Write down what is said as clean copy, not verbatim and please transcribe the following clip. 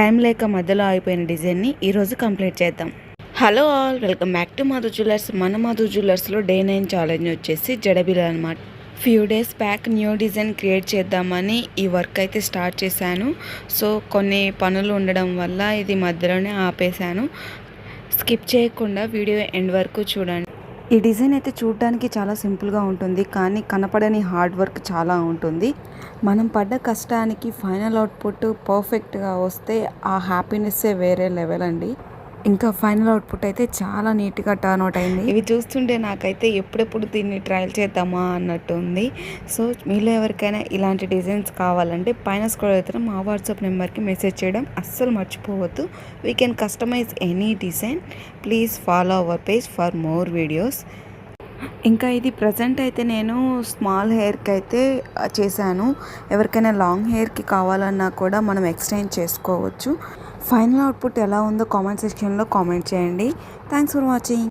Time లేక మధ్యలో ఆగిపోయిన డిజైన్ని ఈరోజు కంప్లీట్ చేద్దాం. Hello all, welcome back to Madhu jewellers. మన మధు జ్యువెలర్స్లో డే 9 ఛాలెంజ్ వచ్చేసి జడబిల అనమాట. Few days back new design create చేద్దామని ఈ వర్క్ అయితే స్టార్ట్ చేశాను. సో కొన్ని పనులు ఉండడం వల్ల ఇది మధ్యలోనే ఆపేశాను. స్కిప్ చేయకుండా వీడియో ఎండ్ వరకు చూడండి. ఈ డిజైన్ అయితే చూడడానికి చాలా సింపుల్గా ఉంటుంది, కానీ కనపడని హార్డ్ వర్క్ చాలా ఉంటుంది. మనం పడ్డ కష్టానికి ఫైనల్ అవుట్పుట్ పర్ఫెక్ట్గా వస్తే ఆ హ్యాపీనెస్సే వేరే లెవెల్ అండి. ఇంకా ఫైనల్ అవుట్పుట్ అయితే చాలా నీట్గా టర్న్ అవుట్ అయింది. ఇవి చూస్తుంటే నాకైతే ఎప్పుడెప్పుడు దీన్ని ట్రయల్ చేద్దామా అన్నట్టు ఉంది. సో మీలో ఎవరికైనా ఇలాంటి డిజైన్స్ కావాలంటే పైన స్క్రోల్ అవుతున్న మా వాట్సాప్ నెంబర్కి మెసేజ్ చేయడం అస్సలు మర్చిపోవద్దు. We can customize any design. Please follow our page for more videos. ఇంకా ఇది ప్రజెంట్ అయితే నేను స్మాల్ హెయిర్కి అయితే చేశాను. ఎవరికైనా లాంగ్ హెయిర్కి కావాలన్నా కూడా మనం ఎక్స్టెండ్ చేసుకోవచ్చు. ఫైనల్ అవుట్పుట్ ఎలా ఉందో కామెంట్ సెక్షన్లో కామెంట్ చేయండి. Thanks for watching.